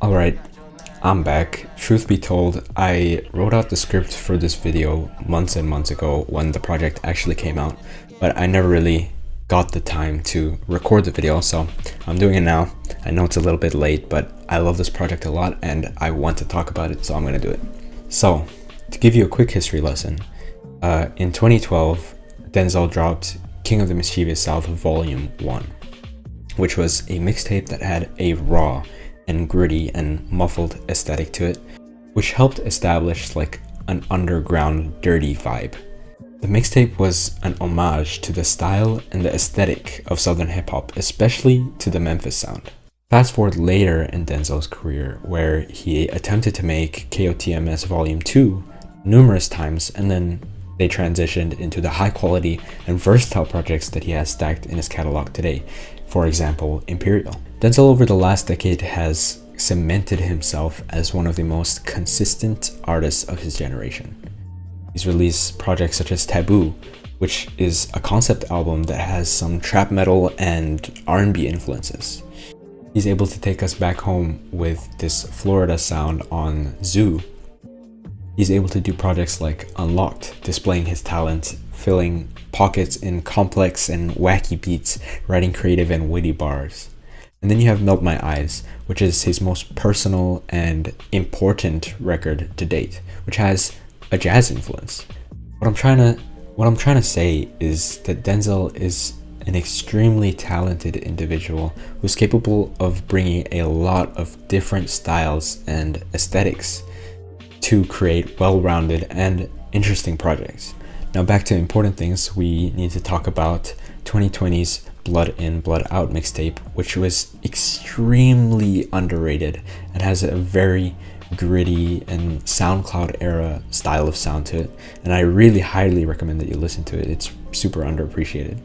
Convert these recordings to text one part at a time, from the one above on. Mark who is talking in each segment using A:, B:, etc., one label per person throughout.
A: Alright, I'm back. Truth be told, I wrote out the script for this video months and months ago when the project actually came out, but I never really got the time to record the video, so I'm doing it now. I know it's a little bit late, but I love this project a lot and I want to talk about it, so I'm gonna do it. So, to give you a quick history lesson, in 2012, Denzel dropped King of the Mischievous South Volume 1, which was a mixtape that had a raw and gritty and muffled aesthetic to it, which helped establish like an underground dirty vibe. The mixtape was an homage to the style and the aesthetic of Southern hip hop, especially to the Memphis sound. Fast forward later in Denzel's career, where he attempted to make KOTMS Volume 2 numerous times, and then they transitioned into the high quality and versatile projects that he has stacked in his catalog today. For example, Imperial. Denzel over the last decade has cemented himself as one of the most consistent artists of his generation. He's released projects such as Taboo, which is a concept album that has some trap metal and R&B influences. He's able to take us back home with this Florida sound on Zoo. He's able to do projects like Unlocked, displaying his talent, filling pockets in complex and wacky beats, writing creative and witty bars. And then you have Melt My Eyes, which is his most personal and important record to date, which has a jazz influence. What I'm trying to say is that Denzel is an extremely talented individual who's capable of bringing a lot of different styles and aesthetics to create well-rounded and interesting projects. Now back to important things, we need to talk about 2020's Blood In, Blood Out mixtape, which was extremely underrated and has a very gritty and SoundCloud era style of sound to it, and I really highly recommend that you listen to it. It's super underappreciated.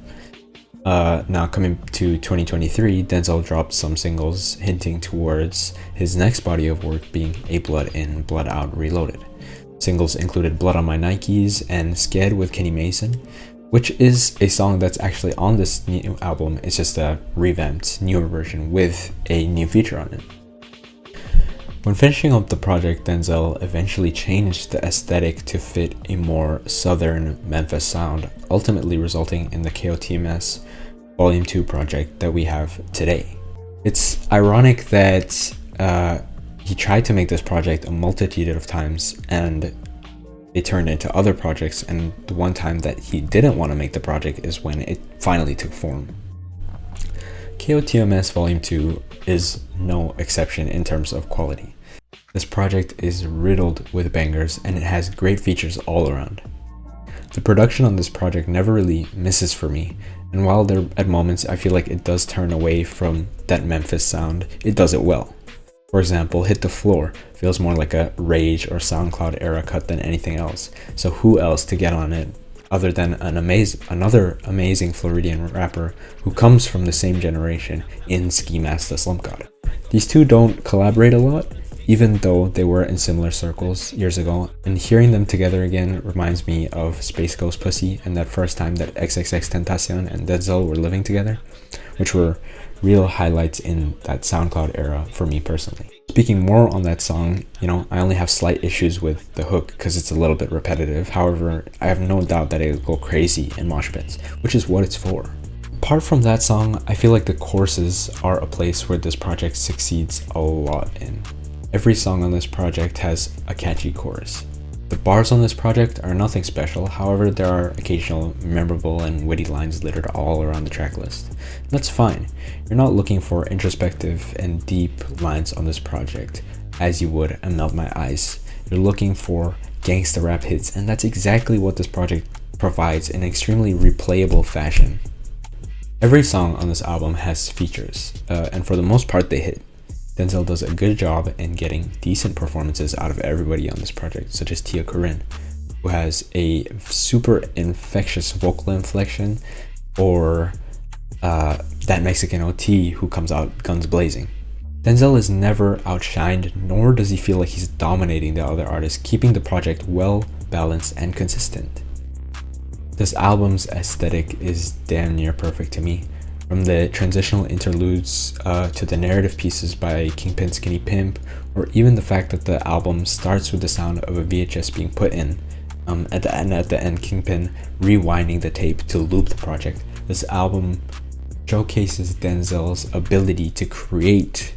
A: Now coming to 2023, Denzel dropped some singles hinting towards his next body of work being a Blood In, Blood Out Reloaded. Singles included Blood on My Nikes and SKED with Kenny Mason, which is a song that's actually on this new album. It's just a revamped, newer version with a new feature on it. When finishing up the project, Denzel eventually changed the aesthetic to fit a more southern Memphis sound, ultimately resulting in the KOTMS Volume 2 project that we have today. It's ironic that he tried to make this project a multitude of times and they turned into other projects, and the one time that he didn't want to make the project is when it finally took form. KOTMS Volume 2 is no exception in terms of quality. This project is riddled with bangers and it has great features all around. The production on this project never really misses for me, and while there at moments I feel like it does turn away from that Memphis sound, it does it well. For example, Hit the Floor feels more like a Rage or SoundCloud era cut than anything else, so who else to get on it other than another amazing Floridian rapper who comes from the same generation in Ski Mask the Slump God. These two don't collaborate a lot, even though they were in similar circles years ago, and hearing them together again reminds me of Space Ghost Pussy and that first time that XXXTentacion and Denzel were living together, which were real highlights in that SoundCloud era for me personally. Speaking more on that song, I only have slight issues with the hook because it's a little bit repetitive. However, I have no doubt that it'll go crazy in mosh pits, which is what it's for. Apart from that song, I feel like the choruses are a place where this project succeeds a lot in. Every song on this project has a catchy chorus. The bars on this project are nothing special, however there are occasional memorable and witty lines littered all around the track list. That's fine. You're not looking for introspective and deep lines on this project, as you would in Melt My Eyes. You're looking for gangsta rap hits, and that's exactly what this project provides in an extremely replayable fashion. Every song on this album has features, and for the most part they hit. Denzel does a good job in getting decent performances out of everybody on this project, such as Tia Corinne, who has a super infectious vocal inflection, or that Mexican OT who comes out guns blazing. Denzel is never outshined, nor does he feel like he's dominating the other artists, keeping the project well balanced and consistent. This album's aesthetic is damn near perfect to me. From the transitional interludes to the narrative pieces by Kingpin Skinny Pimp, or even the fact that the album starts with the sound of a VHS being put in. At the end, Kingpin rewinding the tape to loop the project. This album showcases Denzel's ability to create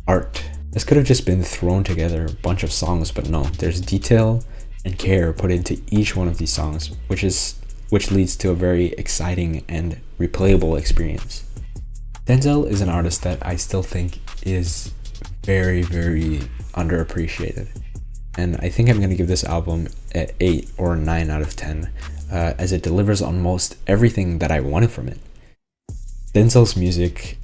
A: art. This could have just been thrown together a bunch of songs, but no, there's detail and care put into each one of these songs, which leads to a very exciting and replayable experience. Denzel is an artist that I still think is very, very underappreciated. And I think I'm going to give this album an 8 or 9 out of 10, as it delivers on most everything that I wanted from it. Denzel's music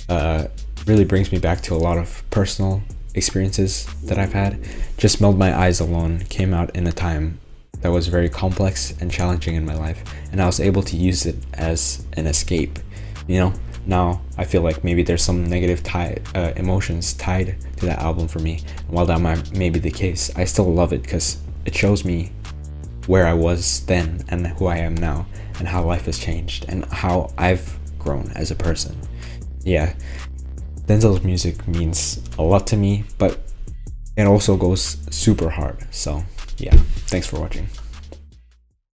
A: really brings me back to a lot of personal experiences that I've had. Just Melt My Eyes alone came out in a time that was very complex and challenging in my life, and I was able to use it as an escape. You know, now I feel like maybe there's some negative emotions tied to that album for me, and while that may be the case, I still love it because it shows me where I was then and who I am now, and how life has changed and how I've grown as a person. Yeah, Denzel's music means a lot to me, but it also goes super hard. So yeah, thanks for watching.